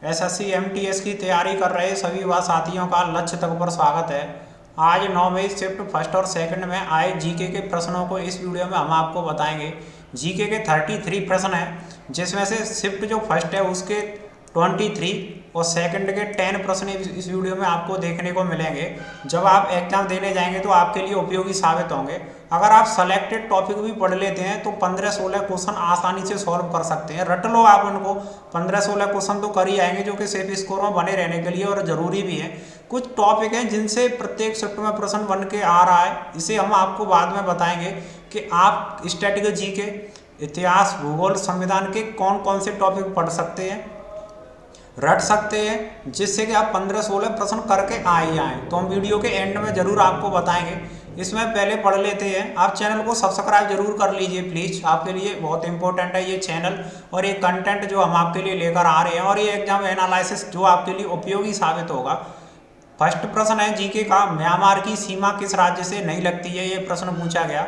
SSC MTS की तैयारी कर रहे सभी युवा साथियों का लक्ष्य तक पर स्वागत है। आज 9 मई शिफ्ट फर्स्ट और सेकंड में आए जीके के प्रश्नों को इस वीडियो में हम आपको बताएंगे। जीके के 33 प्रश्न हैं, जिसमें से शिफ्ट जो फर्स्ट है उसके 23 और सेकंड के 10 प्रश्न इस वीडियो में आपको देखने को मिलेंगे। जब आप एग्जाम देने जाएंगे तो आपके लिए उपयोगी साबित होंगे। अगर आप सेलेक्टेड टॉपिक भी पढ़ लेते हैं तो 15-16 क्वेश्चन आसानी से सॉल्व कर सकते हैं। रट लो आप उनको, 15-16 क्वेश्चन तो कर ही आएंगे, जो कि सेफ स्कोर में बने रहने के लिए और जरूरी भी है। कुछ टॉपिक हैं जिनसे प्रत्येक शिफ्ट में प्रश्न बन के आ रहा है, इसे हम आपको बाद में बताएंगे कि आप स्टैटिक जीके, इतिहास, भूगोल, संविधान के कौन कौन से टॉपिक पढ़ सकते हैं, रट सकते हैं, जिससे कि आप 15-16 प्रश्न करके आ ही आए। तो हम वीडियो के एंड में जरूर आपको बताएंगे। इसमें पहले पढ़ लेते हैं। आप चैनल को सब्सक्राइब जरूर कर लीजिए प्लीज़, आपके लिए बहुत इंपॉर्टेंट है ये चैनल और ये कंटेंट जो हम आपके लिए लेकर आ रहे हैं, और ये एग्जाम एनालिसिस जो आपके लिए उपयोगी साबित होगा। फर्स्ट प्रश्न है जीके का, म्यांमार की सीमा किस राज्य से नहीं लगती है? ये प्रश्न पूछा गया।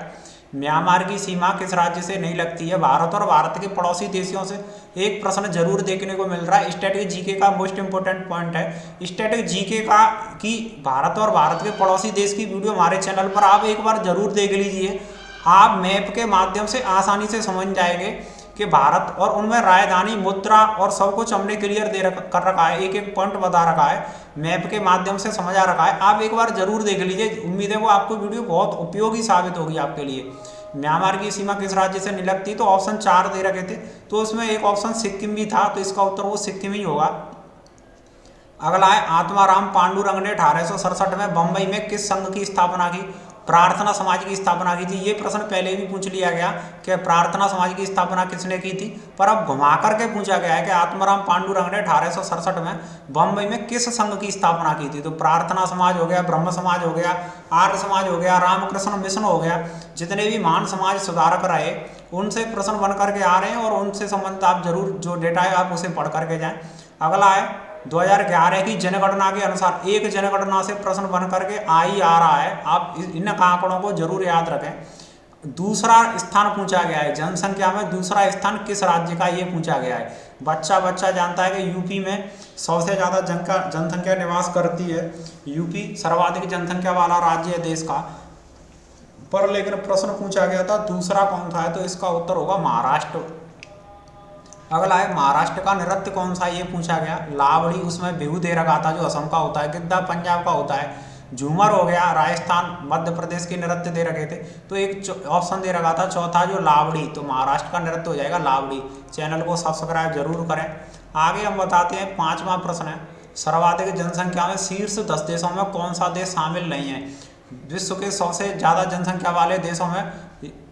म्यांमार की सीमा किस राज्य से नहीं लगती है? भारत और भारत के पड़ोसी देशों से एक प्रश्न जरूर देखने को मिल रहा है। स्टैटिक जीके का मोस्ट इंपोर्टेंट पॉइंट है। स्टैटिक जीके का कि भारत और भारत के पड़ोसी देश की वीडियो हमारे चैनल पर आप एक बार जरूर देख लीजिए। आप मैप के माध्यम से आसानी से समझ जाएंगे कि भारत और उनमें राजधानी, मुद्रा और सब कुछ हमने क्लियर कर रखा है, एक एक पॉइंट बता रखा है, मैप के माध्यम से समझा रखा है। आप एक बार जरूर देख लीजिए, उम्मीद है वो आपको वीडियो बहुत उपयोगी साबित होगी आपके लिए। म्यांमार की सीमा किस राज्य से नहीं लगती? तो ऑप्शन 4 दे रखे थे, तो उसमें एक ऑप्शन सिक्किम भी था, तो इसका उत्तर वो सिक्किम ही होगा। अगला है, आत्माराम पांडुरंग ने 1867 में बंबई में किस संघ की स्थापना की? प्रार्थना समाज की स्थापना की थी। ये प्रश्न पहले भी पूछ लिया गया कि प्रार्थना समाज की स्थापना किसने की थी, पर अब घुमा करके पूछा गया है कि आत्माराम पांडुरंग ने 1867 में बंबई में किस संघ की स्थापना की थी। तो प्रार्थना समाज हो गया, ब्रह्म समाज हो गया, आर्य समाज हो गया, रामकृष्ण मिशन हो गया, जितने भी महान समाज सुधारक रहे उनसे प्रश्न बन करके आ रहे हैं, और उनसे संबंधित आप जरूर जो डेटा है आप उसे पढ़ करके जाएं। अगला है, 2011 की जनगणना के अनुसार, एक जनगणना से प्रश्न बन करके आ ही आ रहा है, आप इन आंकड़ों को जरूर याद रखें। दूसरा स्थान पूछा गया है जनसंख्या में, दूसरा स्थान किस राज्य का, ये पूछा गया है। बच्चा जानता है कि यूपी में सबसे ज़्यादा जनसंख्या निवास करती है। यूपी सर्वाधिक जनसंख्या वाला राज्य है देश का, पर लेकिन प्रश्न पूछा गया था दूसरा कौन सा है, तो इसका उत्तर होगा महाराष्ट्र। अगला है, महाराष्ट्र का नृत्य कौन सा, ये पूछा गया। लावड़ी, उसमें बिहू दे रखा था जो असम का होता है, गिद्धा पंजाब का होता है, झूमर हो गया राजस्थान मध्य प्रदेश के नृत्य दे रखे थे, तो एक ऑप्शन दे रखा था चौथा जो लावड़ी, तो महाराष्ट्र का नृत्य हो जाएगा लावड़ी। चैनल को सब्सक्राइब जरूर करें। आगे हम बताते हैं, 5वां प्रश्न है, सर्वाधिक जनसंख्या में शीर्ष 10 देशों में कौन सा देश शामिल नहीं है? विश्व के सबसे ज़्यादा जनसंख्या वाले देशों में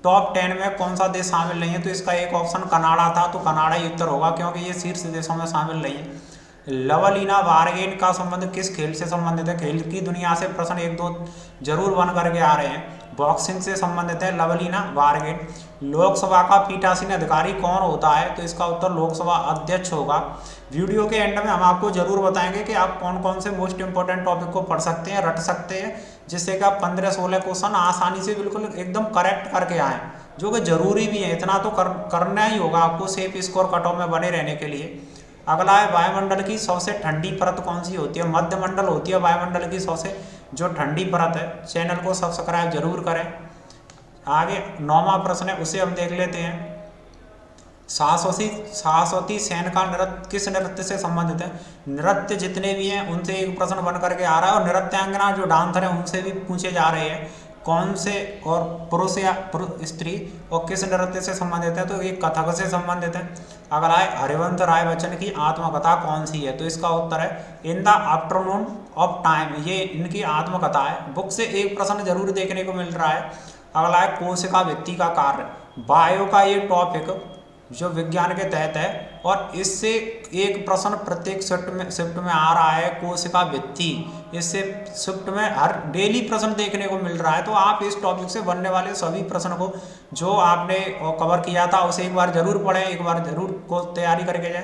टॉप 10 में कौन सा देश शामिल नहीं है? तो इसका एक ऑप्शन कनाडा था, तो कनाडा ही उत्तर होगा, क्योंकि ये शीर्ष देशों में शामिल नहीं है। लवलीना वारगेन का संबंध किस खेल से संबंधित है? खेल की दुनिया से प्रश्न 1-2 जरूर बन करके आ रहे हैं। बॉक्सिंग से संबंधित है लवलीना वारगेन। लोकसभा का पीठासीन अधिकारी कौन होता है? तो इसका उत्तर लोकसभा अध्यक्ष होगा। वीडियो के एंड में हम आपको जरूर बताएंगे कि आप कौन कौन से मोस्ट इंपोर्टेंट टॉपिक को पढ़ सकते हैं, रट सकते हैं, जिससे कि आप 15-16 क्वेश्चन आसानी से बिल्कुल एकदम करेक्ट करके आएँ, जो कि जरूरी भी है। इतना तो करना ही होगा आपको सेफ स्कोर कट ऑफ में बने रहने के लिए। अगला है, वायुमंडल की सबसे ठंडी परत कौन सी होती है? मध्यमंडल होती है वायुमंडल की सबसे जो ठंडी परत है। चैनल को सब्सक्राइब जरूर करें। आगे 9वां प्रश्न है, उसे हम देख लेते हैं। शाश्वती सेन का नृत्य किस नृत्य से संबंधित है? नृत्य जितने भी हैं उनसे एक प्रश्न बन करके आ रहा है, और नृत्यांगना जो डांसर है उनसे भी पूछे जा रहे हैं कौन से, और पुरुष या स्त्री, और किस नृत्य से संबंधित है? तो ये कथक से संबंधित है। अगला है, हरिवंश राय बच्चन की आत्मकथा कौन सी है? तो इसका उत्तर है in the afternoon of time, ये इनकी आत्मकथा है। बुक से एक प्रश्न जरूर देखने को मिल रहा है। अगला है, कोशिका भित्ति का कार्य, बायो का ये टॉपिक जो विज्ञान के तहत है, और इससे एक प्रश्न प्रत्येक शिफ्ट में आ रहा है, कोशिका भित्ति। इससे शिफ्ट में हर डेली प्रश्न देखने को मिल रहा है, तो आप इस टॉपिक से बनने वाले सभी प्रश्न को जो आपने कवर किया था उसे एक बार जरूर पढ़ें, एक बार जरूर को तैयारी करके जाएं।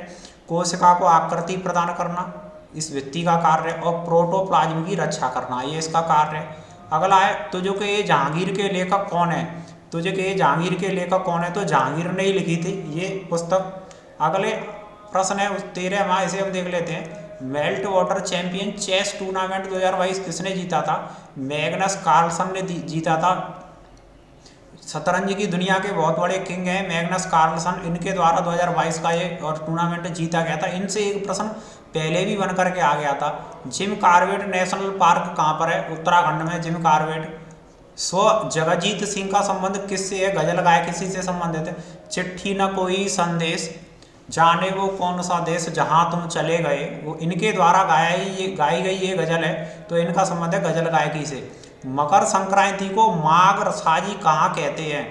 कोशिका को आकृति प्रदान करना इस भित्ति का कार्य, और प्रोटोप्लाज्म की रक्षा करना ये इसका कार्य है। अगला है, तो जो कि ये जहांगीर के लेखक कौन है? तुझे कि जहांगीर के लेखक कौन है? तो जहांगीर ने ही लिखी थी ये पुस्तक। अगले प्रश्न है 13वां, इसे हम देख लेते हैं। Meltwater champion chess tournament 2022 किसने जीता था? मैग्नस कार्लसन ने जीता था। शतरंज की दुनिया के बहुत बड़े किंग हैं मैग्नस कार्लसन, इनके द्वारा 2022 का ये और टूर्नामेंट जीता गया था। इनसे एक प्रश्न पहले भी बन करके आ गया था। जिम कॉर्बेट नेशनल पार्क कहाँ पर है? उत्तराखंड में जिम कॉर्बेट। जगजीत सिंह का संबंध किससे है? गजल गायक किसी से संबंधित है। चिट्ठी न कोई संदेश, जाने वो कौन सा देश जहां तुम चले गए, वो इनके द्वारा गाई गई ये गजल है, तो इनका संबंध है गजल गायकी से। मकर संक्रांति को माघ साजी कहाँ कहते हैं?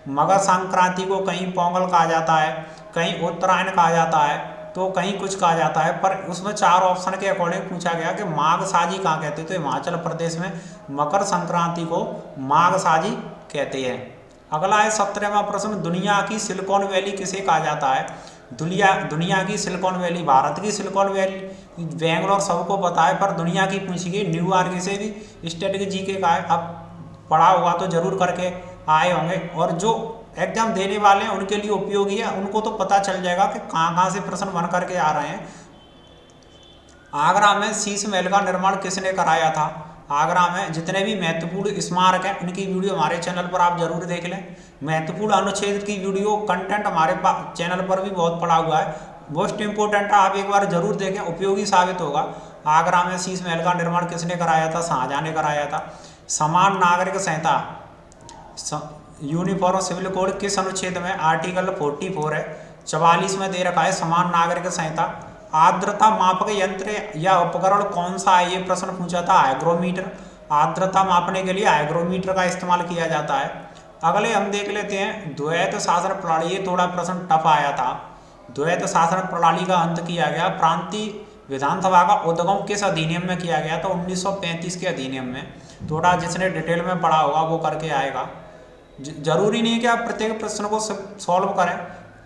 मकर संक्रांति को कहीं पोंगल कहा जाता है, कहीं उत्तरायण कहा जाता है, तो कहीं कुछ कहा जाता है, पर उसमें 4 ऑप्शन के अकॉर्डिंग पूछा गया कि माघ साजी कहाँ कहते हैं, तो हिमाचल प्रदेश में मकर संक्रांति को माघ साजी कहते हैं। अगला है 17वां प्रश्न, दुनिया की सिलिकॉन वैली किसे कहा जाता है? दुनिया की सिलिकॉन वैली, भारत की सिलिकॉन वैली बेंगलोर सबको पता है, पर दुनिया की पूछी गई न्यूयॉर्क से भी स्टैटिक जीके का है। अब पढ़ा होगा तो जरूर करके आए होंगे, और जो एग्जाम देने वाले हैं उनके लिए उपयोगी है, उनको तो पता चल जाएगा कि कहाँ से प्रश्न बन करके आ रहे हैं। आगरा में शीश महल का निर्माण किसने कराया था? आगरा में जितने भी महत्वपूर्ण स्मारक हैं उनकी वीडियो हमारे चैनल पर आप जरूर देख लें। महत्वपूर्ण अनुच्छेद की वीडियो कंटेंट हमारे चैनल पर भी बहुत पड़ा हुआ है, मोस्ट इंपोर्टेंट है, आप एक बार जरूर देखें, उपयोगी साबित होगा। आगरा में शीश महल का निर्माण किसने कराया था? शाहजहां ने कराया था। समान नागरिक संहिता यूनिफॉर्म सिविल कोड किस अनुच्छेद में? आर्टिकल 44 है। 44 में दे रखा है समान नागरिक संहिता। आर्द्रता मापक यंत्र या उपकरण कौन सा है? ये प्रश्न पूछा था, हाइग्रोमीटर। आर्द्रता मापने के लिए हाइग्रोमीटर का इस्तेमाल किया जाता है। अगले हम देख लेते हैं द्वैत शासन प्रणाली, ये थोड़ा प्रश्न टफ आया था। द्वैत शासन प्रणाली का अंत किया गया, प्रांतीय विधानसभा का उद्गम किस अधिनियम में किया गया? तो 1935 के अधिनियम में। थोड़ा जिसने डिटेल में पढ़ा होगा वो करके आएगा। जरूरी नहीं कि आप प्रत्येक प्रश्न को सॉल्व करें,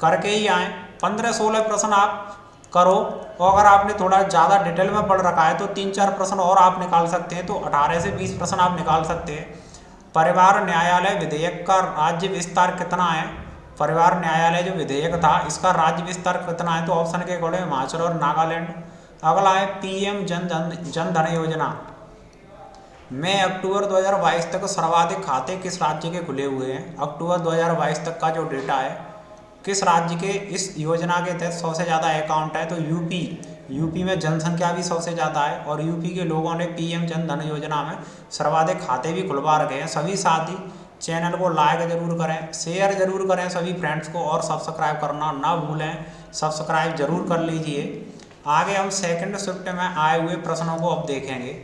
करके ही आए। 15-16 प्रश्न आप करो, और अगर आपने थोड़ा ज़्यादा डिटेल में पढ़ रखा है तो 3-4 प्रश्न और आप निकाल सकते हैं, तो 18 से 20 प्रश्न आप निकाल सकते हैं। परिवार न्यायालय विधेयक का राज्य विस्तार कितना है? परिवार न्यायालय जो विधेयक था इसका राज्य विस्तार कितना है? तो ऑप्शन के अकॉर्डिंग हिमाचल और नागालैंड। अगला है पीएम जन धन योजना में अक्टूबर 2022 तक सर्वाधिक खाते किस राज्य के खुले हुए हैं? अक्टूबर 2022 तक का जो डेटा है, किस राज्य के इस योजना के तहत सबसे ज़्यादा अकाउंट है? तो यूपी में जनसंख्या भी सबसे ज़्यादा है, और यूपी के लोगों ने पीएम जन धन योजना में सर्वाधिक खाते भी खुलवा रखे हैं। सभी साथी चैनल को लाइक जरूर करें, शेयर जरूर करें सभी फ्रेंड्स को, और सब्सक्राइब करना ना भूलें, सब्सक्राइब जरूर कर लीजिए। आगे हम सेकंड शिफ्ट में आए हुए प्रश्नों को अब देखेंगे।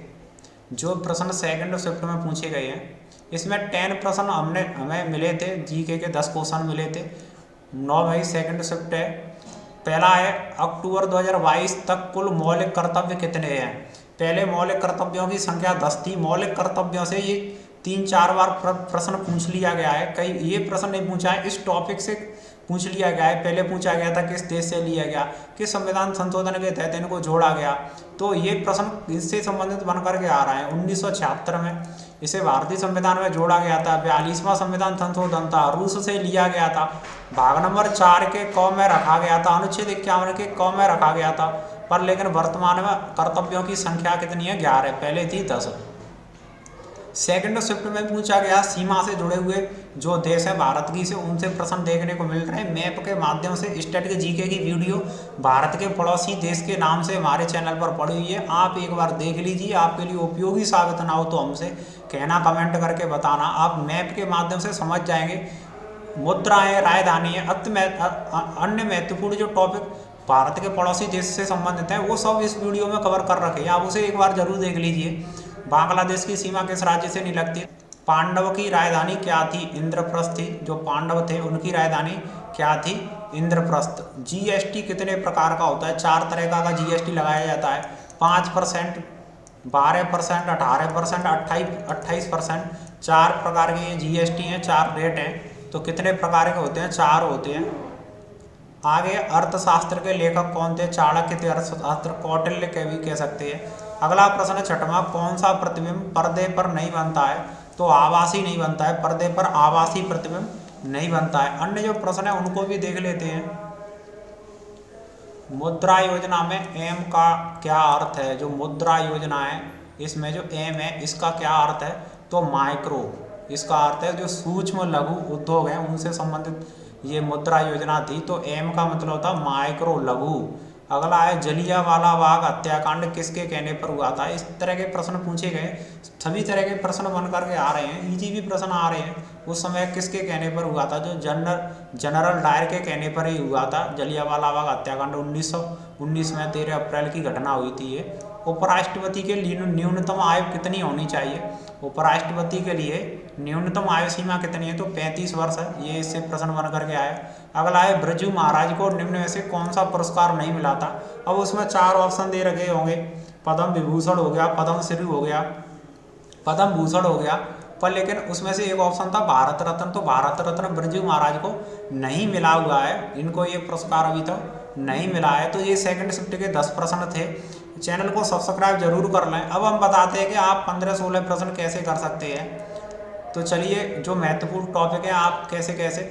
जो प्रश्न सेकंड शिफ्ट में पूछे गए हैं, इसमें 10 प्रश्न हमें मिले थे, जीके के 10 क्वेश्चन मिले थे। 9 मई सेकंड शिफ्ट है। पहला है अक्टूबर 2022 तक कुल मौलिक कर्तव्य कितने हैं? पहले मौलिक कर्तव्यों की संख्या 10 थी। मौलिक कर्तव्यों से ये 3-4 बार प्रश्न पूछ लिया गया है। कई ये प्रश्न नहीं पूछा है, इस टॉपिक से पूछ लिया गया है। पहले पूछा गया था किस देश से लिया गया, किस संविधान संशोधन के तहत इनको जोड़ा गया, तो ये प्रश्न इससे संबंधित बन करके आ रहा है। 1976 में इसे भारतीय संविधान में जोड़ा गया था। 42वां संविधान संशोधन था, रूस से लिया गया था। भाग नंबर 4 के क में रखा गया था, अनुच्छेद 51 के क में रखा गया था, पर लेकिन वर्तमान में कर्तव्यों की संख्या कितनी है? 11, पहले थी 10। सेकंड शिफ्ट में पूछा गया सीमा से जुड़े हुए जो देश है भारत की से, उनसे प्रश्न देखने को मिल रहे हैं। मैप के माध्यम से स्टैटिक जीके की वीडियो भारत के पड़ोसी देश के नाम से हमारे चैनल पर पड़ी हुई है, आप एक बार देख लीजिए। आपके लिए उपयोगी साबित ना हो तो हमसे कहना, कमेंट करके बताना। आप मैप के माध्यम से समझ जाएंगे। मुद्राएं, राजधानी है, अन्य महत्वपूर्ण जो टॉपिक भारत के पड़ोसी देश से संबंधित है वो सब इस वीडियो में कवर कर रखे हैं, आप उसे एक बार जरूर देख लीजिए। बांग्लादेश की सीमा किस राज्य से नहीं लगती? पांडव की राजधानी क्या थी? इंद्रप्रस्थ थी। जो पांडव थे उनकी राजधानी क्या थी? इंद्रप्रस्थ। जीएसटी कितने प्रकार का होता है? 4 तरह का जीएसटी लगाया जाता है। 5%, 12%, 18%, 28%। 4 प्रकार के जीएसटी हैं, 4 रेट हैं। तो कितने प्रकार के होते हैं? 4 होते हैं। आगे अर्थशास्त्र के लेखक कौन थे? चाणक्य थे अर्थशास्त्र, कौटिल्य के भी कह सकते हैं। अगला प्रश्न 6वां, कौन सा प्रतिबिंब पर्दे पर नहीं बनता है? तो आभासी नहीं बनता है, पर्दे पर आभासी प्रतिबिंब नहीं बनता है। अन्य जो प्रश्न है उनको भी देख लेते हैं। मुद्रा योजना में एम का क्या अर्थ है? जो मुद्रा योजना है इसमें जो एम है इसका क्या अर्थ है? तो माइक्रो, इसका अर्थ है जो सूक्ष्म लघु उद्योग हैं उनसे संबंधित ये मुद्रा योजना थी। तो एम का मतलब होता है माइक्रो, लघु। अगला है जलियांवाला बाग हत्याकांड किसके कहने पर हुआ था? इस तरह के प्रश्न पूछे गए, सभी तरह के प्रश्न बन करके आ रहे हैं, इजी भी प्रश्न आ रहे हैं। उस समय किसके कहने पर हुआ था? जो जनरल डायर के कहने पर ही हुआ था जलियांवाला बाग हत्याकांड। 1919 में 13 अप्रैल की घटना हुई थी ये। उपराष्ट्रपति के लिए न्यूनतम आयु कितनी होनी चाहिए? उपराष्ट्रपति के लिए न्यूनतम आयु सीमा कितनी है? तो 35 वर्ष है। ये इससे प्रश्न बन करके आया। अगला है बिरजू महाराज को निम्न में से कौन सा पुरस्कार नहीं मिला था? अब उसमें 4 ऑप्शन दे रखे होंगे, पद्म विभूषण हो गया, पद्म श्री हो गया, पद्म भूषण हो गया, पर लेकिन उसमें से एक ऑप्शन था भारत रत्न। तो भारत रत्न बिरजू महाराज को नहीं मिला हुआ है, इनको ये पुरस्कार अभी तक नहीं मिला है। तो ये सेकंड शिफ्ट के 10 प्रश्न थे। चैनल को सब्सक्राइब जरूर कर लें। अब हम बताते हैं कि आप 15-16 प्रश्न कैसे कर सकते हैं। तो चलिए, जो महत्वपूर्ण टॉपिक है आप कैसे कैसे